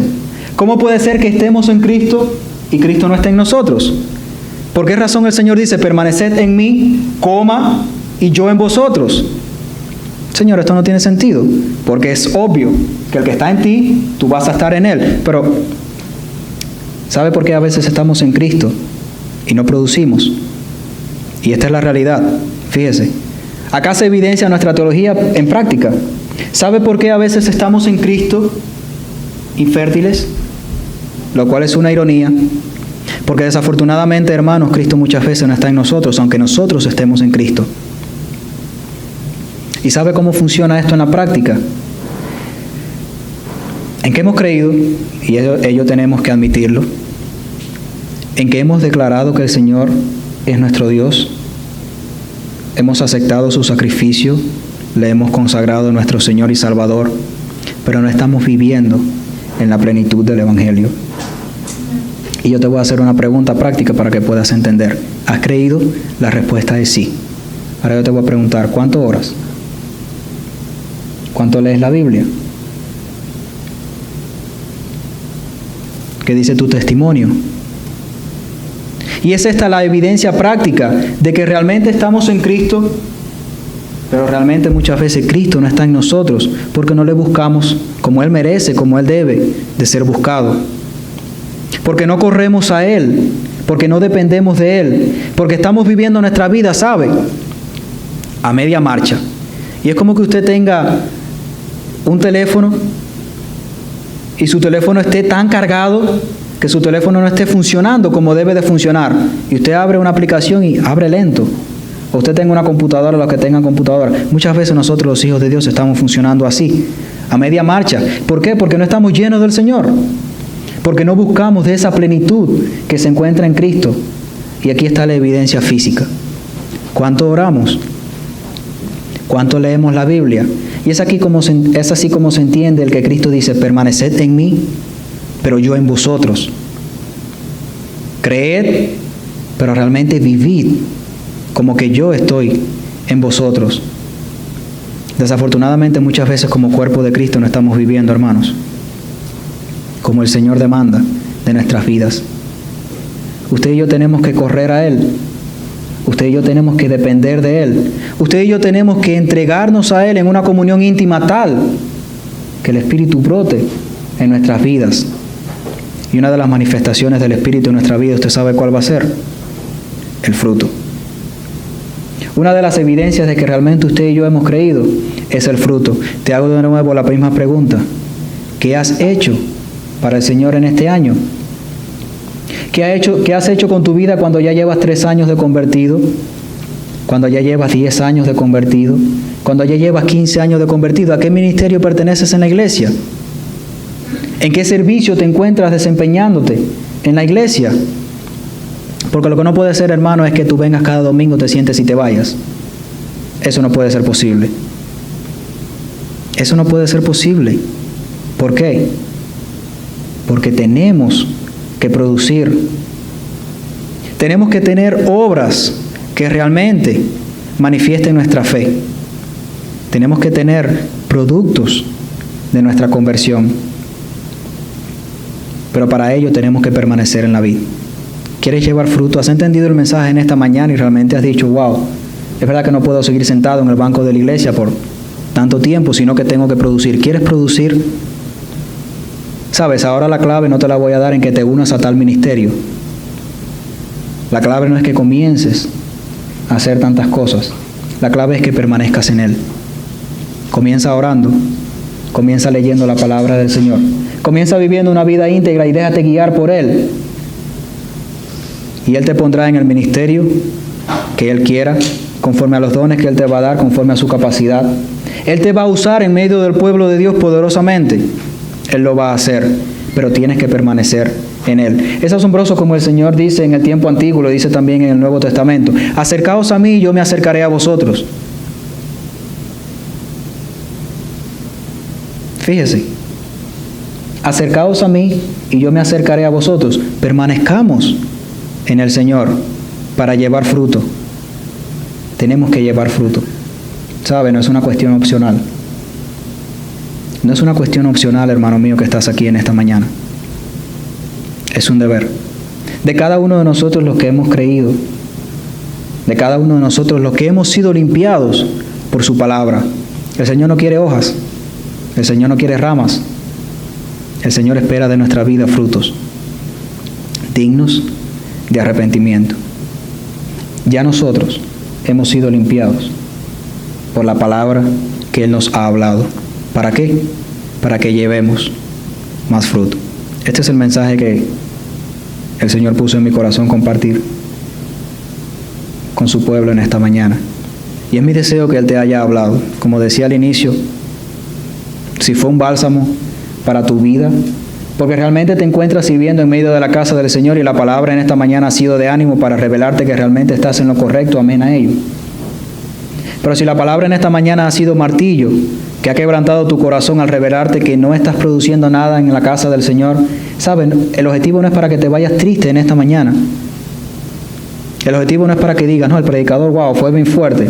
¿Cómo puede ser que estemos en Cristo y Cristo no esté en nosotros? ¿Por qué razón el Señor dice, permaneced en mí, y yo en vosotros? Señor, esto no tiene sentido, porque es obvio que el que está en ti, tú vas a estar en Él. Pero ¿sabe por qué a veces estamos en Cristo y no producimos? Y esta es la realidad. Fíjese, acá se evidencia nuestra teología en práctica. ¿Sabe por qué a veces estamos en Cristo infértiles? Lo cual es una ironía. Porque desafortunadamente, hermanos, Cristo muchas veces no está en nosotros, aunque nosotros estemos en Cristo. ¿Y sabe cómo funciona esto en la práctica? ¿En qué hemos creído? Y ello tenemos que admitirlo. ¿En qué hemos declarado que el Señor es nuestro Dios? Hemos aceptado su sacrificio, le hemos consagrado a nuestro Señor y Salvador, pero no estamos viviendo en la plenitud del Evangelio. Y yo te voy a hacer una pregunta práctica para que puedas entender. ¿Has creído? La respuesta es sí. Ahora yo te voy a preguntar, ¿cuánto oras? ¿Cuánto lees la Biblia? ¿Qué dice tu testimonio? Y es esta la evidencia práctica de que realmente estamos en Cristo, pero realmente muchas veces Cristo no está en nosotros porque no le buscamos como Él merece, como Él debe de ser buscado. Porque no corremos a Él, porque no dependemos de Él, porque estamos viviendo nuestra vida, ¿sabe? A media marcha. Y es como que usted tenga un teléfono y su teléfono esté tan cargado que su teléfono no esté funcionando como debe de funcionar. Y usted abre una aplicación y abre lento. O usted tenga una computadora, los que tengan computadora. Muchas veces nosotros los hijos de Dios estamos funcionando así, a media marcha. ¿Por qué? Porque no estamos llenos del Señor. Porque no buscamos de esa plenitud que se encuentra en Cristo. Y aquí está la evidencia física. ¿Cuánto oramos? ¿Cuánto leemos la Biblia? Y es así como se entiende el que Cristo dice, permaneced en mí, pero yo en vosotros. Creed, pero realmente vivid como que yo estoy en vosotros. Desafortunadamente muchas veces como cuerpo de Cristo no estamos viviendo, hermanos, como el Señor demanda de nuestras vidas. Usted y yo tenemos que correr a Él. Usted y yo tenemos que depender de Él. Usted y yo tenemos que entregarnos a Él en una comunión íntima tal que el Espíritu brote en nuestras vidas. Y una de las manifestaciones del Espíritu en nuestra vida, ¿usted sabe cuál va a ser? El fruto. Una de las evidencias de que realmente usted y yo hemos creído es el fruto. Te hago de nuevo la misma pregunta. ¿Qué has hecho para el Señor en este año? ¿Qué has hecho con tu vida cuando ya llevas 3 años de convertido? Cuando ya llevas 10 años de convertido? Cuando ya llevas 15 años de convertido? ¿A qué ministerio perteneces en la iglesia? ¿En qué servicio te encuentras desempeñándote en la iglesia? Porque lo que no puede ser, hermano, es que tú vengas cada domingo, te sientes y te vayas. Eso no puede ser posible. Eso no puede ser posible. ¿Por qué? Porque tenemos que producir. Tenemos que tener obras que realmente manifiesten nuestra fe. Tenemos que tener productos de nuestra conversión. Pero para ello tenemos que permanecer en la vid. ¿Quieres llevar fruto? ¿Has entendido el mensaje en esta mañana y realmente has dicho, wow, es verdad que no puedo seguir sentado en el banco de la iglesia por tanto tiempo, sino que tengo que producir? ¿Quieres producir? Sabes, ahora la clave no te la voy a dar en que te unas a tal ministerio. La clave no es que comiences a hacer tantas cosas. La clave es que permanezcas en Él. Comienza orando. Comienza leyendo la palabra del Señor. Comienza viviendo una vida íntegra y déjate guiar por Él. Y Él te pondrá en el ministerio que Él quiera, conforme a los dones que Él te va a dar, conforme a su capacidad. Él te va a usar en medio del pueblo de Dios poderosamente. Él lo va a hacer, pero tienes que permanecer en Él. Es asombroso como el Señor dice en el tiempo antiguo, lo dice también en el Nuevo Testamento. Acercaos a mí y yo me acercaré a vosotros. Fíjese. Acercaos a mí y yo me acercaré a vosotros. Permanezcamos en el Señor para llevar fruto. Tenemos que llevar fruto. ¿Sabe? No es una cuestión opcional. No es una cuestión opcional, hermano mío, que estás aquí en esta mañana. Es un deber. De cada uno de nosotros los que hemos creído, de cada uno de nosotros los que hemos sido limpiados por su palabra. El Señor no quiere hojas. El Señor no quiere ramas. El Señor espera de nuestra vida frutos dignos de arrepentimiento. Ya nosotros hemos sido limpiados por la palabra que Él nos ha hablado. ¿Para qué? Para que llevemos más fruto. Este es el mensaje que el Señor puso en mi corazón compartir con su pueblo en esta mañana. Y es mi deseo que Él te haya hablado. Como decía al inicio, si fue un bálsamo para tu vida, porque realmente te encuentras sirviendo en medio de la casa del Señor y la palabra en esta mañana ha sido de ánimo para revelarte que realmente estás en lo correcto, amén a ello. Pero si la palabra en esta mañana ha sido martillo, que ha quebrantado tu corazón al revelarte que no estás produciendo nada en la casa del Señor, ¿saben? El objetivo no es para que te vayas triste en esta mañana. El objetivo no es para que digas, no, el predicador, wow, fue bien fuerte,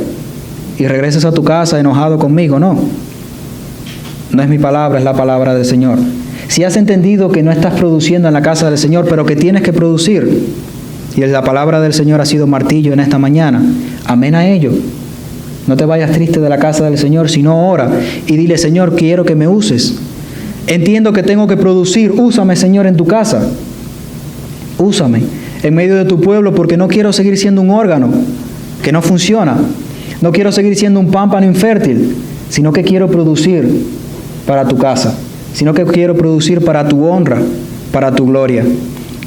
y regreses a tu casa enojado conmigo, no. No es mi palabra, es la palabra del Señor. Si has entendido que no estás produciendo en la casa del Señor, pero que tienes que producir, y la palabra del Señor ha sido martillo en esta mañana, amén a ello. No te vayas triste de la casa del Señor, sino ora y dile, Señor, quiero que me uses. Entiendo que tengo que producir, úsame, Señor, en tu casa. Úsame en medio de tu pueblo, porque no quiero seguir siendo un órgano que no funciona. No quiero seguir siendo un pámpano infértil, sino que quiero producir para tu casa, sino que quiero producir para tu honra, para tu gloria.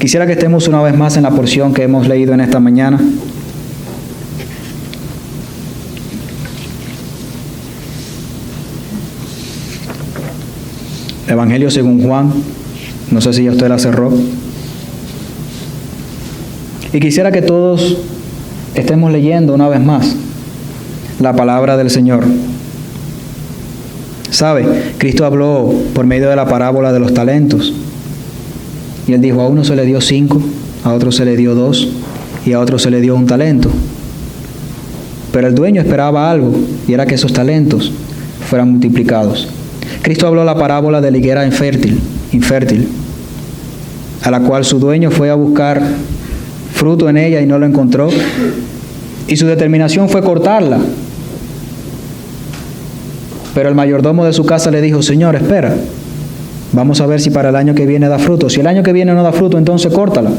Quisiera que estemos una vez más en la porción que hemos leído en esta mañana. Evangelio según Juan, no sé si ya usted la cerró. Y quisiera que todos estemos leyendo una vez más la palabra del Señor. ¿Sabe? Cristo habló por medio de la parábola de los talentos. Y Él dijo, a uno se le dio 5, a otro se le dio 2 y a otro se le dio 1 talento. Pero el dueño esperaba algo, y era que esos talentos fueran multiplicados. Cristo habló la parábola de la higuera infértil, a la cual su dueño fue a buscar fruto en ella y no lo encontró, y su determinación fue cortarla. Pero el mayordomo de su casa le dijo, Señor, espera, vamos a ver si para el año que viene da fruto. Si el año que viene no da fruto, entonces córtala.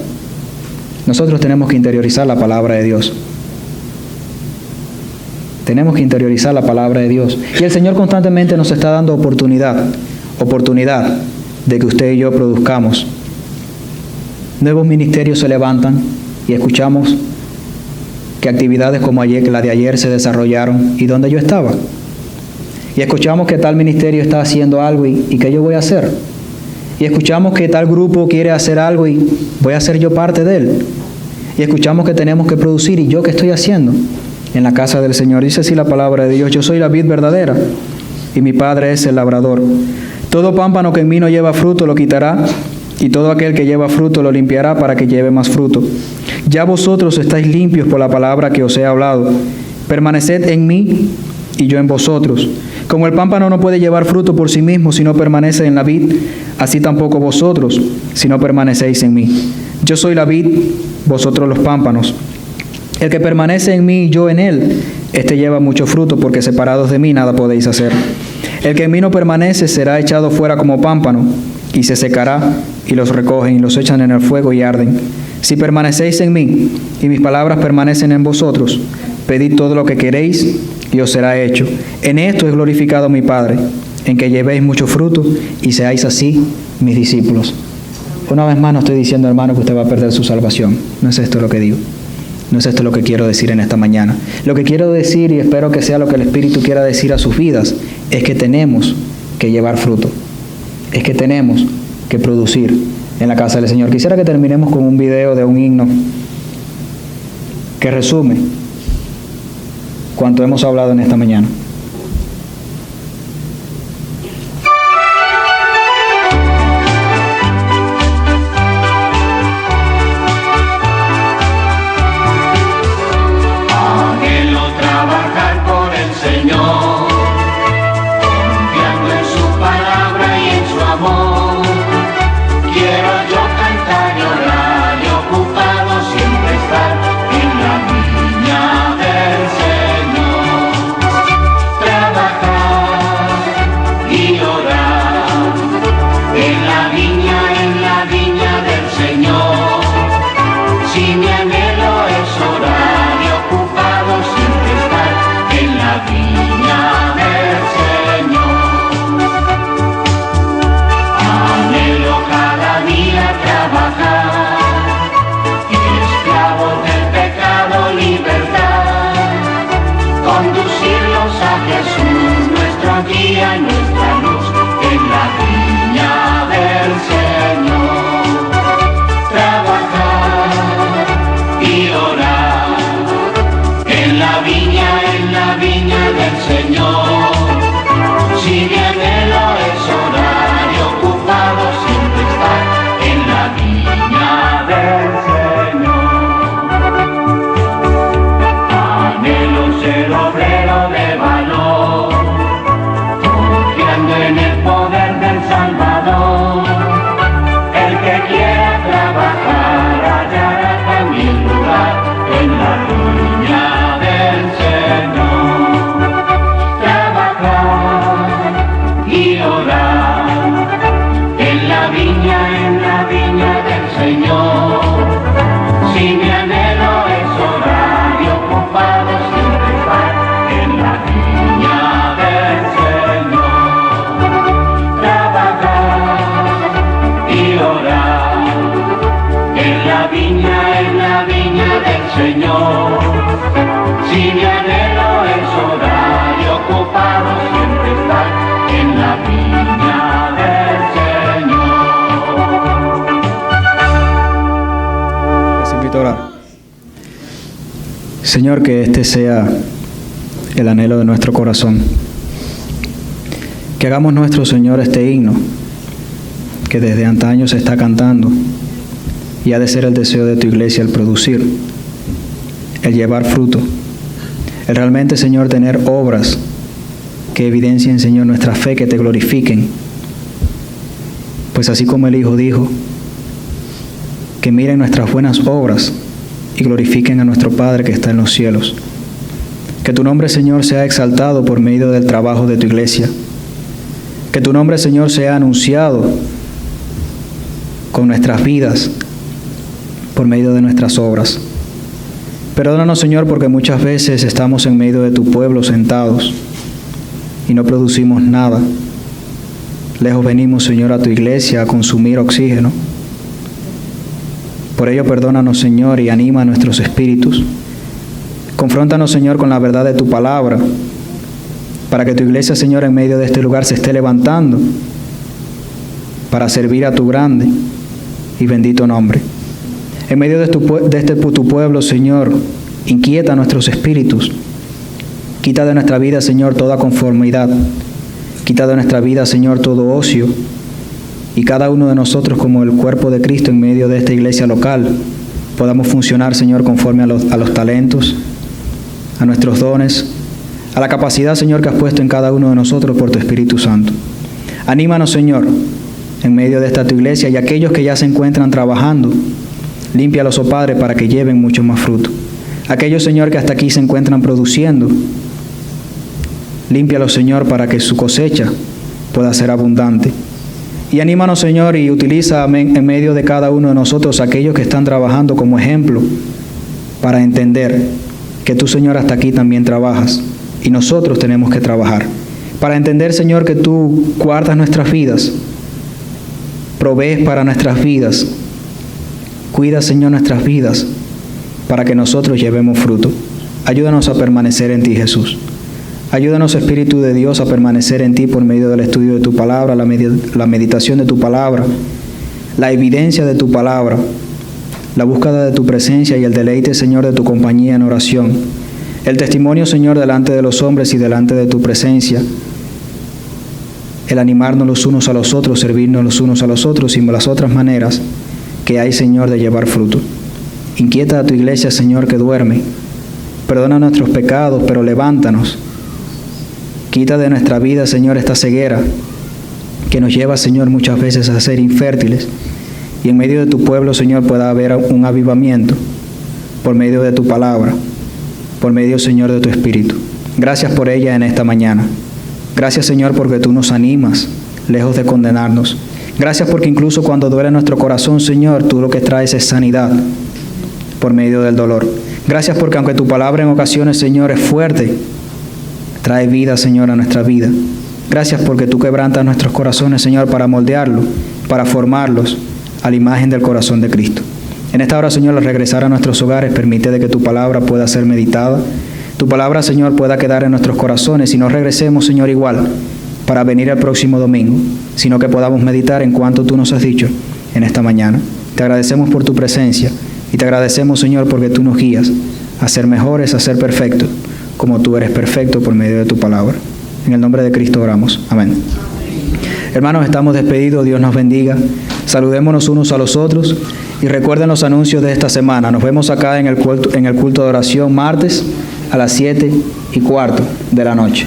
Nosotros tenemos que interiorizar la palabra de Dios. Tenemos que interiorizar la palabra de Dios. Y el Señor constantemente nos está dando oportunidad de que usted y yo produzcamos. Nuevos ministerios se levantan y escuchamos que actividades como la de ayer se desarrollaron y donde yo estaba. Y escuchamos que tal ministerio está haciendo algo y que yo voy a hacer. Y escuchamos que tal grupo quiere hacer algo y voy a ser yo parte de él. Y escuchamos que tenemos que producir y yo qué estoy haciendo en la casa del Señor. Dice así la palabra de Dios, yo soy la vid verdadera y mi Padre es el labrador. Todo pámpano que en mí no lleva fruto lo quitará, y todo aquel que lleva fruto lo limpiará para que lleve más fruto. Ya vosotros estáis limpios por la palabra que os he hablado. Permaneced en mí y yo en vosotros. Como el pámpano no puede llevar fruto por sí mismo si no permanece en la vid, así tampoco vosotros si no permanecéis en mí. Yo soy la vid, vosotros los pámpanos. El que permanece en mí y yo en él, éste lleva mucho fruto, porque separados de mí nada podéis hacer. El que en mí no permanece será echado fuera como pámpano, y se secará, y los recogen y los echan en el fuego y arden. Si permanecéis en mí, y mis palabras permanecen en vosotros, pedid todo lo que queréis, y os será hecho. En esto es glorificado mi Padre, en que llevéis mucho fruto, y seáis así mis discípulos. Una vez más no estoy diciendo, hermano, que usted va a perder su salvación. No es esto lo que digo. No es esto lo que quiero decir en esta mañana. Lo que quiero decir, y espero que sea lo que el Espíritu quiera decir a sus vidas, es que tenemos que llevar fruto. Es que tenemos que producir en la casa del Señor. Quisiera que terminemos con un video de un himno que resume cuanto hemos hablado en esta mañana. Esta viña es la viña del Señor. Si mi anhelo es orar y ocupado siempre estar en la viña del Señor. Les invito a orar. Señor, que este sea el anhelo de nuestro corazón. Que hagamos nuestro, Señor, este himno que desde antaño se está cantando y ha de ser el deseo de tu iglesia el producir, el llevar fruto, el realmente, Señor, tener obras que evidencien, Señor, nuestra fe, que te glorifiquen. Pues así como el Hijo dijo, que miren nuestras buenas obras y glorifiquen a nuestro Padre que está en los cielos. Que tu nombre, Señor, sea exaltado por medio del trabajo de tu iglesia. Que tu nombre, Señor, sea anunciado con nuestras vidas, por medio de nuestras obras. Perdónanos, Señor, porque muchas veces estamos en medio de tu pueblo sentados y no producimos nada. Lejos venimos, Señor, a tu iglesia a consumir oxígeno. Por ello, perdónanos, Señor, y anima a nuestros espíritus. Confróntanos, Señor, con la verdad de tu palabra, para que tu iglesia, Señor, en medio de este lugar se esté levantando para servir a tu grande y bendito nombre. En medio de tu pueblo, Señor, inquieta nuestros espíritus. Quita de nuestra vida, Señor, toda conformidad. Quita de nuestra vida, Señor, todo ocio. Y cada uno de nosotros, como el cuerpo de Cristo en medio de esta iglesia local, podamos funcionar, Señor, conforme a los talentos, a nuestros dones, a la capacidad, Señor, que has puesto en cada uno de nosotros por tu Espíritu Santo. Anímanos, Señor, en medio de esta tu iglesia, y aquellos que ya se encuentran trabajando, límpialos, oh Padre, para que lleven mucho más fruto. Aquellos, Señor, que hasta aquí se encuentran produciendo, límpialos, Señor, para que su cosecha pueda ser abundante. Y anímanos, Señor, y utiliza en medio de cada uno de nosotros aquellos que están trabajando como ejemplo, para entender que tú, Señor, hasta aquí también trabajas y nosotros tenemos que trabajar. Para entender, Señor, que tú guardas nuestras vidas, provees para nuestras vidas, cuidas, Señor, nuestras vidas, para que nosotros llevemos fruto. Ayúdanos a permanecer en ti, Jesús. Ayúdanos, Espíritu de Dios, a permanecer en ti por medio del estudio de tu palabra, la meditación de tu palabra, la evidencia de tu palabra, la búsqueda de tu presencia y el deleite, Señor, de tu compañía en oración, el testimonio, Señor, delante de los hombres y delante de tu presencia, el animarnos los unos a los otros, servirnos los unos a los otros y las otras maneras que hay, Señor, de llevar fruto. Inquieta a tu iglesia, Señor, que duerme. Perdona nuestros pecados, pero levántanos. Quita de nuestra vida, Señor, esta ceguera que nos lleva, Señor, muchas veces a ser infértiles. Y en medio de tu pueblo, Señor, pueda haber un avivamiento por medio de tu palabra, por medio, Señor, de tu Espíritu. Gracias por ella en esta mañana. Gracias, Señor, porque tú nos animas, lejos de condenarnos. Gracias porque incluso cuando duele nuestro corazón, Señor, tú lo que traes es sanidad por medio del dolor. Gracias porque aunque tu palabra en ocasiones, Señor, es fuerte, trae vida, Señor, a nuestra vida. Gracias porque tú quebrantas nuestros corazones, Señor, para moldearlos, para formarlos a la imagen del corazón de Cristo. En esta hora, Señor, al regresar a nuestros hogares, permite de que tu palabra pueda ser meditada. Tu palabra, Señor, pueda quedar en nuestros corazones y no regresemos, Señor, igual para venir el próximo domingo, sino que podamos meditar en cuanto tú nos has dicho en esta mañana. Te agradecemos por tu presencia y te agradecemos, Señor, porque tú nos guías a ser mejores, a ser perfectos, como tú eres perfecto por medio de tu palabra. En el nombre de Cristo oramos. Amén. Hermanos, estamos despedidos. Dios nos bendiga. Saludémonos unos a los otros y recuerden los anuncios de esta semana. Nos vemos acá en el culto de oración martes a las 7:15 de la noche.